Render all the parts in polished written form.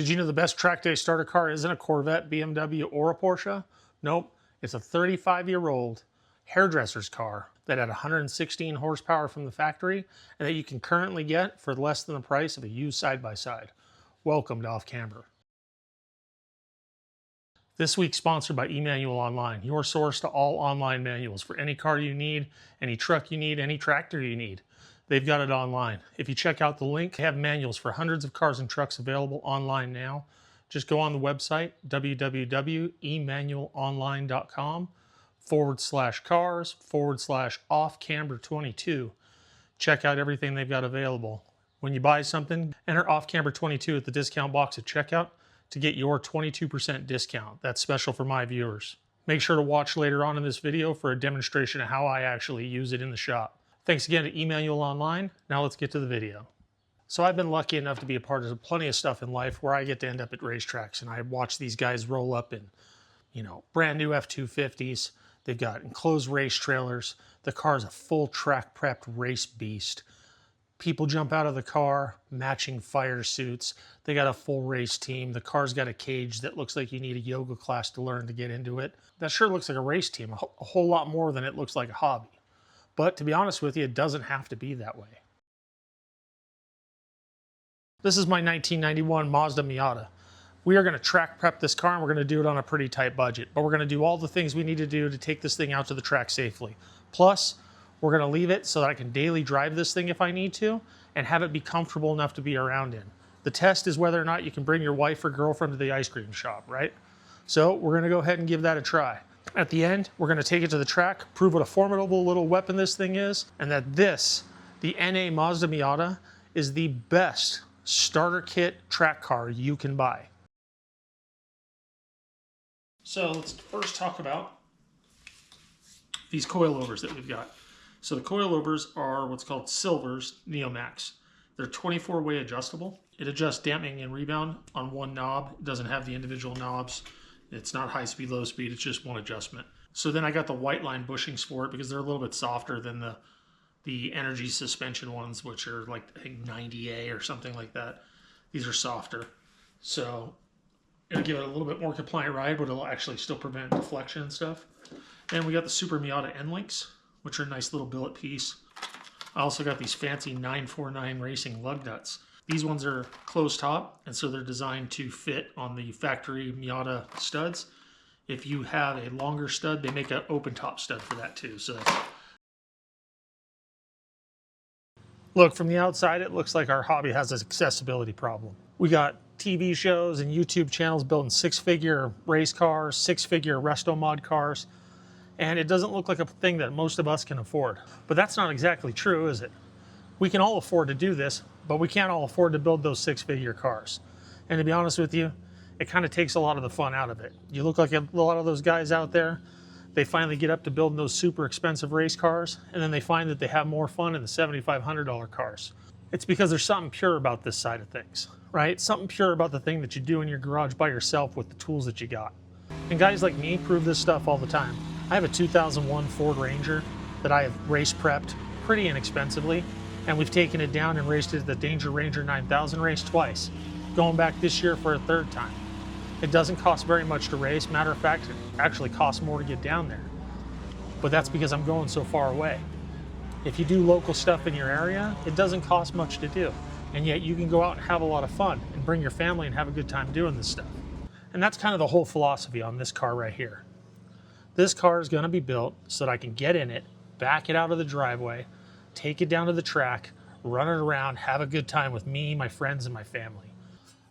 Did you know the best track day starter car isn't a Corvette, BMW, or a Porsche? Nope, it's a 35-year-old hairdresser's car that had 116 horsepower from the factory and that you can currently get for less than the price of a used side-by-side. Welcome to Off Camber. This week sponsored by Emanual Online, your source to all online manuals for any car you need, any truck you need, any tractor you need. They've got it online. If you check out the link, they have manuals for hundreds of cars and trucks available online now. Just go on the website, www.emanualonline.com/cars/offcamber22. Check out everything they've got available. When you buy something, enter offcamber22 at the discount box at checkout to get your 22% discount. That's special for my viewers. Make sure to watch later on in this video for a demonstration of how I actually use it in the shop. Thanks again to Emanual Online. Now let's get to the video. So I've been lucky enough to be a part of plenty of stuff in life where I get to end up at racetracks and I watch these guys roll up in, brand new F-250s. They've got enclosed race trailers. The car's a full track prepped race beast. People jump out of the car, matching fire suits. They got a full race team. The car's got a cage that looks like you need a yoga class to learn to get into it. That sure looks like a race team, a whole lot more than it looks like a hobby. But to be honest with you, it doesn't have to be that way. This is my 1991 Mazda Miata. We are going to track prep this car and we're going to do it on a pretty tight budget. But we're going to do all the things we need to do to take this thing out to the track safely. Plus, we're going to leave it so that I can daily drive this thing if I need to and have it be comfortable enough to be around in. The test is whether or not you can bring your wife or girlfriend to the ice cream shop, right? So we're going to go ahead and give that a try. At the end, we're going to take it to the track, prove what a formidable little weapon this thing is, and that this, the NA Mazda Miata, is the best starter kit track car you can buy. So let's first talk about these coilovers that we've got. So the coilovers are what's called Silver's Neomax. They're 24-way adjustable. It adjusts damping and rebound on one knob. It doesn't have the individual knobs. It's not high speed, low speed, it's just one adjustment. So then I got the white line bushings for it because they're a little bit softer than the energy suspension ones, which are like, I think 90A or something like that. These are softer. So it'll give it a little bit more compliant ride, but it'll actually still prevent deflection and stuff. And we got the Super Miata endlinks, which are a nice little billet piece. I also got these fancy 949 Racing lug nuts. These ones are closed top, and so they're designed to fit on the factory Miata studs. If you have a longer stud, they make an open top stud for that too. So look, from the outside, it looks like our hobby has an accessibility problem. We got TV shows and YouTube channels building six-figure race cars, six-figure resto mod cars, and it doesn't look like a thing that most of us can afford. But that's not exactly true, is it? We can all afford to do this, but we can't all afford to build those six-figure cars. And to be honest with you, it kind of takes a lot of the fun out of it. You look like a lot of those guys out there, they finally get up to building those super expensive race cars, and then they find that they have more fun in the $7,500 cars. It's because there's something pure about this side of things, right? Something pure about the thing that you do in your garage by yourself with the tools that you got. And guys like me prove this stuff all the time. I have a 2001 Ford Ranger that I have race prepped pretty inexpensively, and we've taken it down and raced it at the Danger Ranger 9000 race twice, going back this year for a third time. It doesn't cost very much to race. Matter of fact, it actually costs more to get down there. But that's because I'm going so far away. If you do local stuff in your area, it doesn't cost much to do. And yet you can go out and have a lot of fun and bring your family and have a good time doing this stuff. And that's kind of the whole philosophy on this car right here. This car is going to be built so that I can get in it, back it out of the driveway, take it down to the track, run it around, have a good time with me, my friends, and my family.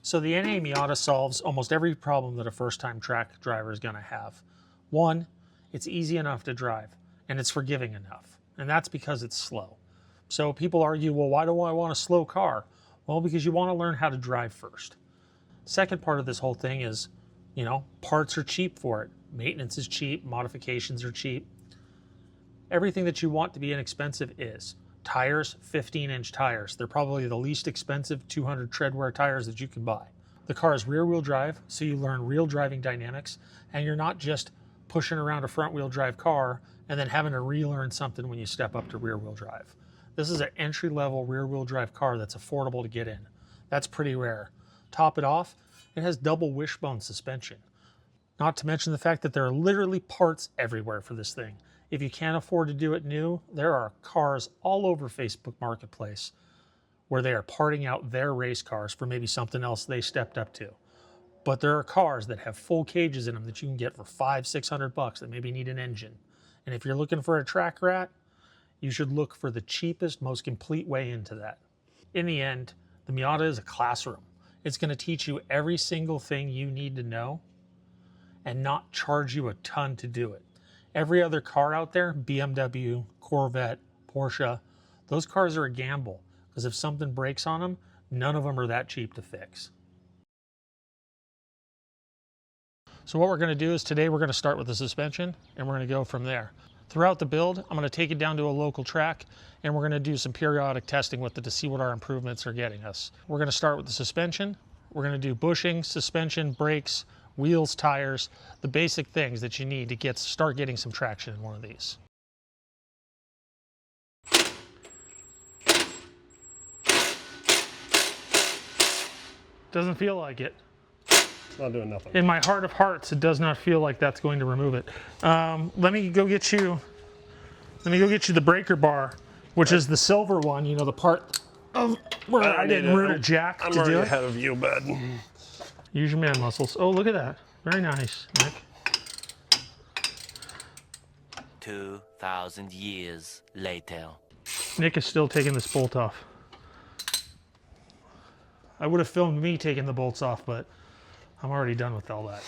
So the NA Miata solves almost every problem that a first-time track driver is going to have. One, it's easy enough to drive, and it's forgiving enough. And that's because it's slow. So people argue, well, why do I want a slow car? Well, because you want to learn how to drive first. Second part of this whole thing is, parts are cheap for it. Maintenance is cheap, modifications are cheap. Everything that you want to be inexpensive is. Tires, 15-inch tires. They're probably the least expensive 200 treadwear tires that you can buy. The car is rear-wheel drive, so you learn real driving dynamics, and you're not just pushing around a front-wheel drive car and then having to relearn something when you step up to rear-wheel drive. This is an entry-level rear-wheel drive car that's affordable to get in. That's pretty rare. Top it off, It has double wishbone suspension. Not to mention the fact that there are literally parts everywhere for this thing. If you can't afford to do it new, there are cars all over Facebook Marketplace where they are parting out their race cars for maybe something else they stepped up to. But there are cars that have full cages in them that you can get for $500-600 that maybe need an engine. And if you're looking for a track rat, you should look for the cheapest, most complete way into that. In the end, the Miata is a classroom. It's going to teach you every single thing you need to know and not charge you a ton to do it. Every other car out there, BMW, Corvette, Porsche, those cars are a gamble because if something breaks on them, none of them are that cheap to fix. So what we're going to do is today we're going to start with the suspension and we're going to go from there. Throughout the build, I'm going to take it down to a local track and we're going to do some periodic testing with it to see what our improvements are getting us. We're going to start with the suspension. We're going to do bushings, suspension, brakes, wheels, tires, the basic things that you need to start getting some traction in one of these. Doesn't feel like it. It's not doing nothing. In my heart of hearts, it does not feel like that's going to remove it. Let me go get you the breaker bar, which is the silver one, you know, the part of where I didn't root a jack I'm to already do it. ahead of you, bud. Use your man muscles. Oh, look at that. Very nice, Nick. 2,000 years later. Nick is still taking this bolt off. I would have filmed me taking the bolts off, but I'm already done with all that.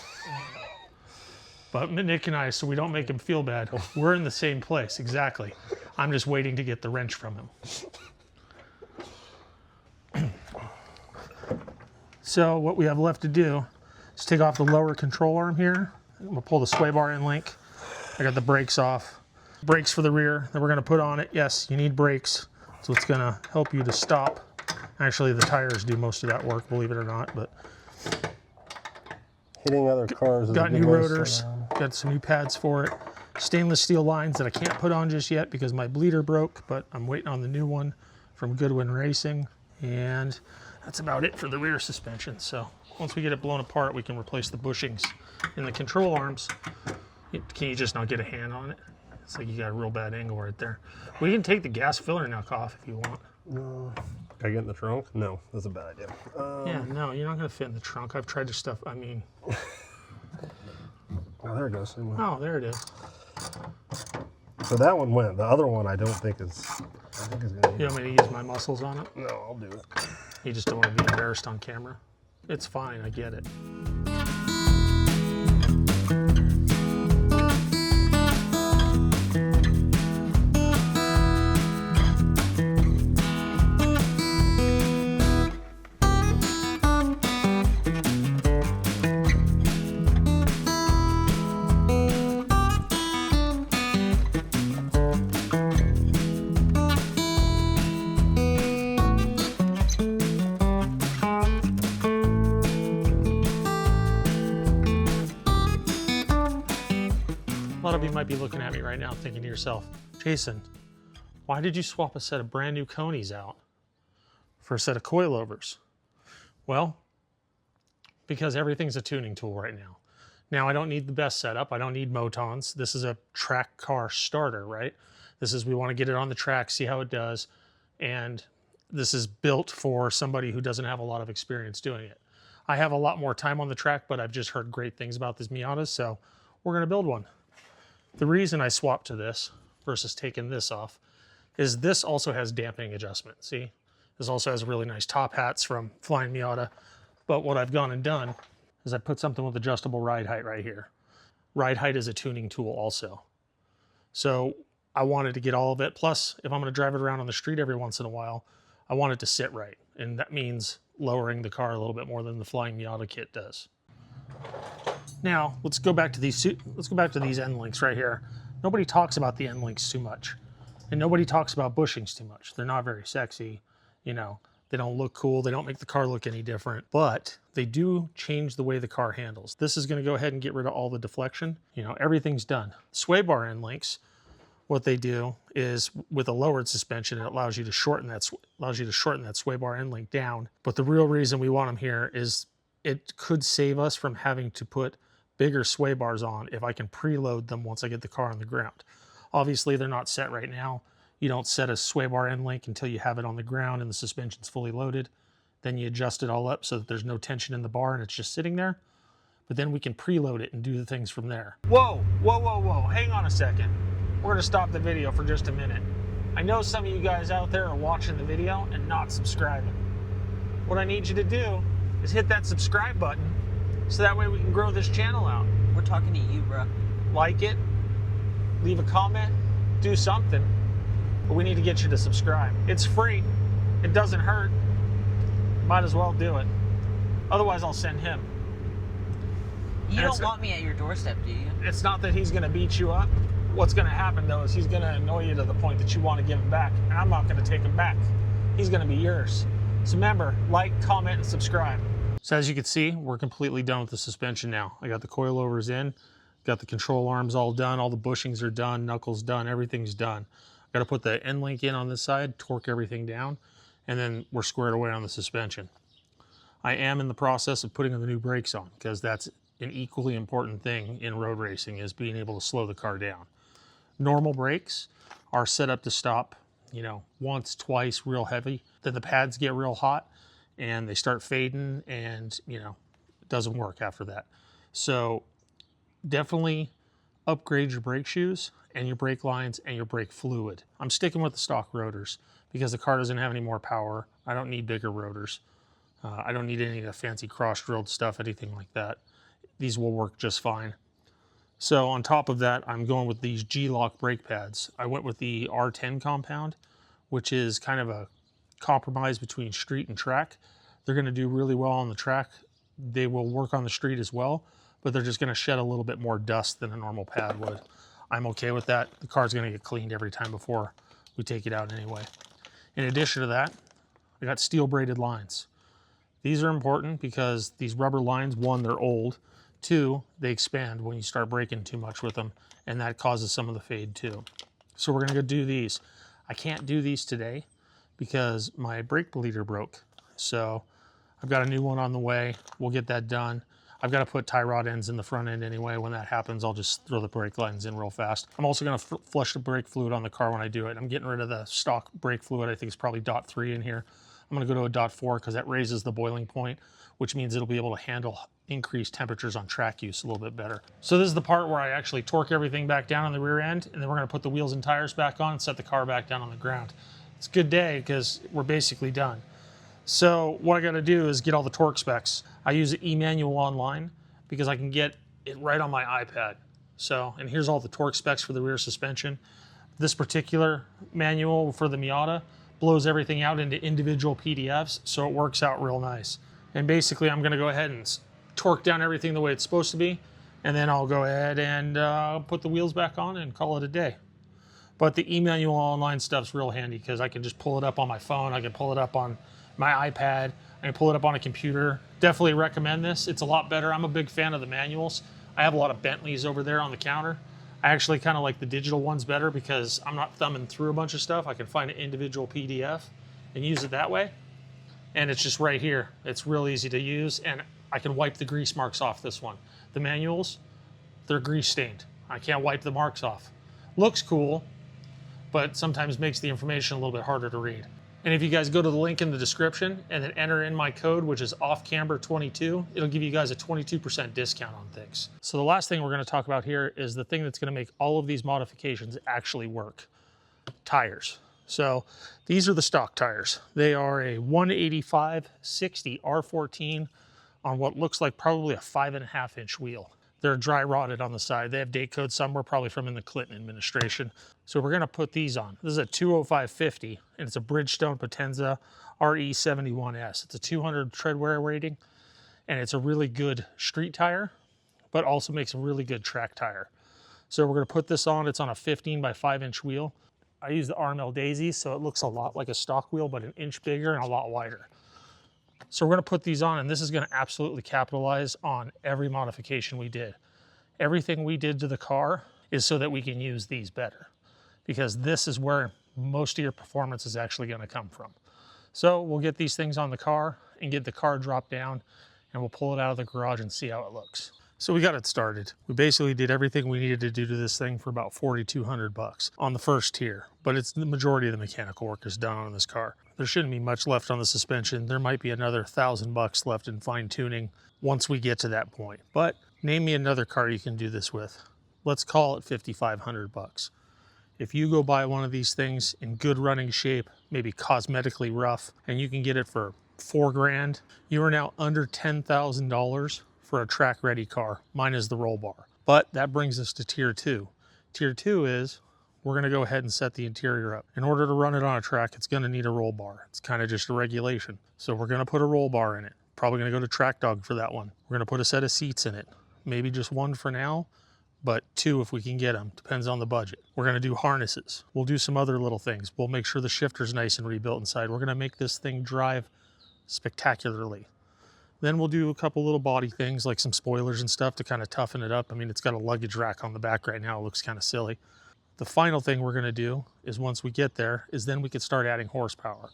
But Nick and I, so we don't make him feel bad, we're in the same place, exactly. I'm just waiting to get the wrench from him. So what we have left to do is take off the lower control arm here. I'm gonna pull the swaybar in link. I got the brakes off. Brakes for the rear that we're gonna put on it. Yes, you need brakes. So it's gonna help you to stop. Actually, the tires do most of that work, believe it or not. But Hitting other cars is got a good new way to rotors, slow down. got some new pads for it. Stainless steel lines that I can't put on just yet because my bleeder broke, but I'm waiting on the new one from Goodwin Racing. And that's about it for the rear suspension. So once we get it blown apart, we can replace the bushings in the control arms. Can you just not get a hand on it? It's like you got a real bad angle right there. We can take the gas filler nut off if you want. No. Can I get in the trunk? No, that's a bad idea. Yeah, no, you're not going to fit in the trunk. I've tried to stuff, I mean. Oh, there it goes. Oh, there it is. So that one went. The other one I don't think is, going You want me to use my muscles on it? No, I'll do it. You just don't want to be embarrassed on camera? It's fine, I get it. A lot of you might be looking at me right now thinking to yourself, Jason, why did you swap a set of brand new Conies out for a set of coilovers? Well, because everything's a tuning tool right now. Now, I don't need the best setup. I don't need motons. This is a track car starter, right? This is, we want to get it on the track, see how it does. And this is built for somebody who doesn't have a lot of experience doing it. I have a lot more time on the track, but I've just heard great things about this Miata, so we're going to build one. The reason I swapped to this versus taking this off is this also has dampening adjustment. See, this also has really nice top hats from Flying Miata. But what I've gone and done is I put something with adjustable ride height right here. Ride height is a tuning tool also. So I wanted to get all of it. Plus, if I'm going to drive it around on the street every once in a while, I want it to sit right. And that means lowering the car a little bit more than the Flying Miata kit does. Now, let's go back to these end links right here. Nobody talks about the end links too much. And nobody talks about bushings too much. They're not very sexy, you know. They don't look cool. They don't make the car look any different, but they do change the way the car handles. This is going to go ahead and get rid of all the deflection. You know, everything's done. Swaybar end links, what they do is with a lowered suspension, it allows you to shorten that swaybar end link down. But the real reason we want them here is it could save us from having to put bigger sway bars on if I can preload them once I get the car on the ground. Obviously, they're not set right now. You don't set a sway bar end link until you have it on the ground and the suspension's fully loaded. Then you adjust it all up so that there's no tension in the bar and it's just sitting there. But then we can preload it and do the things from there. Whoa, whoa, whoa, whoa. Hang on a second. We're gonna stop the video for just a minute. I know some of you guys out there are watching the video and not subscribing. What I need you to do is hit that subscribe button so that way we can grow this channel out. We're talking to you, bro. Like it, leave a comment, do something, but we need to get you to subscribe. It's free, it doesn't hurt, might as well do it. Otherwise I'll send him. You don't want me at your doorstep, do you? It's not that he's gonna beat you up. What's gonna happen though is he's gonna annoy you to the point that you want to give him back, and I'm not gonna take him back. He's gonna be yours. So remember, like, comment, and subscribe. So as you can see, we're completely done with the suspension now. I got the coilovers in, got the control arms all done, all the bushings are done, knuckles done, everything's done. Got to put the end link in on this side, torque everything down, and then we're squared away on the suspension. I am in the process of putting the new brakes on because that's an equally important thing in road racing, is being able to slow the car down. Normal brakes are set up to stop, you know, once, twice, real heavy. Then the pads get real hot and they start fading, and, you know, it doesn't work after that. So definitely upgrade your brake shoes and your brake lines and your brake fluid. I'm sticking with the stock rotors because the car doesn't have any more power. I don't need bigger rotors. I don't need any of the fancy cross-drilled stuff, anything like that. These will work just fine. So on top of that, I'm going with these G-Lock brake pads. I went with the R10 compound, which is kind of a compromise between street and track. They're going to do really well on the track. They will work on the street as well, but they're just going to shed a little bit more dust than a normal pad would. I'm okay with that. The car's going to get cleaned every time before we take it out anyway. In addition to that, I got steel braided lines. These are important because these rubber lines, one, they're old. Two, they expand when you start braking too much with them, and that causes some of the fade too. So we're gonna go do these. I can't do these today because my brake bleeder broke. So I've got a new one on the way. We'll get that done. I've got to put tie rod ends in the front end anyway. When that happens, I'll just throw the brake lines in real fast. I'm also gonna flush the brake fluid on the car when I do it. I'm getting rid of the stock brake fluid. I think it's probably .3 in here. I'm gonna go to a .4 because that raises the boiling point, which means it'll be able to handle increased temperatures on track use a little bit better. So this is the part where I actually torque everything back down on the rear end, and then we're gonna put the wheels and tires back on and set the car back down on the ground. It's a good day because we're basically done. So what I gotta do is get all the torque specs. I use Emanual online because I can get it right on my iPad. So, and here's all the torque specs for the rear suspension. This particular manual for the Miata blows everything out into individual PDFs, so it works out real nice. And basically I'm gonna go ahead and torque down everything the way it's supposed to be, and then I'll go ahead and put the wheels back on and call it a day. But the Emanual online stuff's real handy because I can just pull it up on my phone, I can pull it up on my iPad, I can pull it up on a computer. Definitely recommend this. It's a lot better. I'm a big fan of the manuals. I have a lot of Bentleys over there on the counter. I actually kind of like the digital ones better because I'm not thumbing through a bunch of stuff. I can find an individual PDF and use it that way. And it's just right here. It's real easy to use, and I can wipe the grease marks off this one. The manuals, they're grease stained. I can't wipe the marks off. Looks cool, but sometimes makes the information a little bit harder to read. And if you guys go to the link in the description and then enter in my code, which is offcamber22, it'll give you guys a 22% discount on things. So the last thing we're gonna talk about here is the thing that's gonna make all of these modifications actually work. Tires. So these are the stock tires. They are a 185/60 R14 on what looks like probably a 5.5 inch wheel. They're dry rotted on the side. They have date code somewhere, probably from in the Clinton administration. So we're gonna put these on. This is a 205/50, and it's a Bridgestone Potenza RE71S. It's a 200 tread wear rating, and it's a really good street tire, but also makes a really good track tire. So we're gonna put this on. It's on a 15/5 inch wheel. I use the RML Daisy, so it looks a lot like a stock wheel, but an inch bigger and a lot wider. So we're gonna put these on, and this is gonna absolutely capitalize on every modification we did. Everything we did to the car is so that we can use these better, because this is where most of your performance is actually gonna come from. So we'll get these things on the car and get the car dropped down, and we'll pull it out of the garage and see how it looks. So we got it started. We basically did everything we needed to do to this thing for about $4,200 on the first tier, but it's the majority of the mechanical work is done on this car. There shouldn't be much left on the suspension. There might be another $1,000 left in fine tuning once we get to that point. But name me another car you can do this with. Let's call it $5,500. If you go buy one of these things in good running shape, maybe cosmetically rough, and you can get it for $4,000, you are now under $10,000 for a track ready car, minus the roll bar. But that brings us to tier 2. Tier 2 is we're going to go ahead and set the interior up. In order to run it on a track, it's going to need a roll bar. It's kind of just a regulation. So we're going to put a roll bar in it. Probably going to go to Track Dog for that one. We're going to put a set of seats in it. Maybe just one for now, but 2 if we can get them. Depends on the budget. We're going to do harnesses. We'll do some other little things. We'll make sure the shifter's nice and rebuilt inside. We're going to make this thing drive spectacularly. Then we'll do a couple little body things like some spoilers and stuff to kind of toughen it up. I mean, it's got a luggage rack on the back right now. It looks kind of silly. The final thing we're going to do is once we get there is then we can start adding horsepower.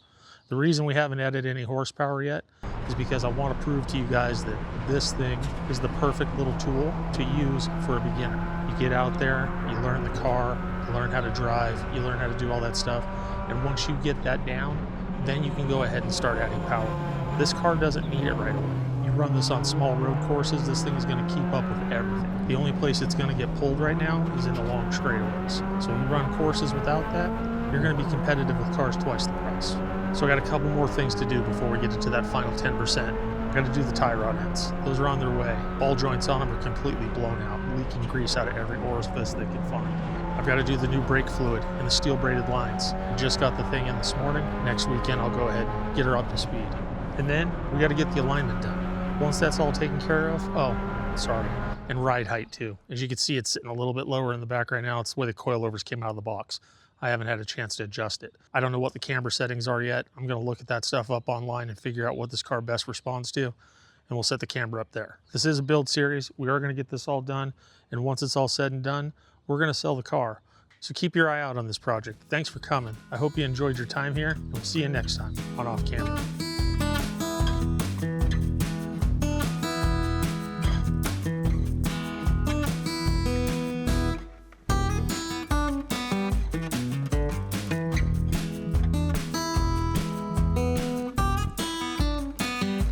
The reason we haven't added any horsepower yet is because I want to prove to you guys that this thing is the perfect little tool to use for a beginner. You get out there, you learn the car, you learn how to drive, you learn how to do all that stuff. And once you get that down, then you can go ahead and start adding power. This car doesn't need it right away. You run this on small road courses, this thing is going to keep up with everything. The only place it's going to get pulled right now is in the long straightaways. So you run courses without that, you're going to be competitive with cars twice the price. So I got a couple more things to do before we get into that final 10%. I got to do the tie rod ends. Those are on their way. Ball joints on them are completely blown out, leaking grease out of every orifice they can find. I've got to do the new brake fluid and the steel braided lines. I just got the thing in this morning. Next weekend I'll go ahead and get her up to speed. And then we got to get the alignment done. Once that's all taken care of, and ride height too. As you can see, it's sitting a little bit lower in the back right now. It's the way the coilovers came out of the box. I haven't had a chance to adjust it. I don't know what the camber settings are yet. I'm going to look at that stuff up online and figure out what this car best responds to, and we'll set the camber up there. This is a build series. We are going to get this all done, and once it's all said and done, we're going to sell the car. So keep your eye out on this project. Thanks for coming. I hope you enjoyed your time here, and we'll see you next time on Off Camera.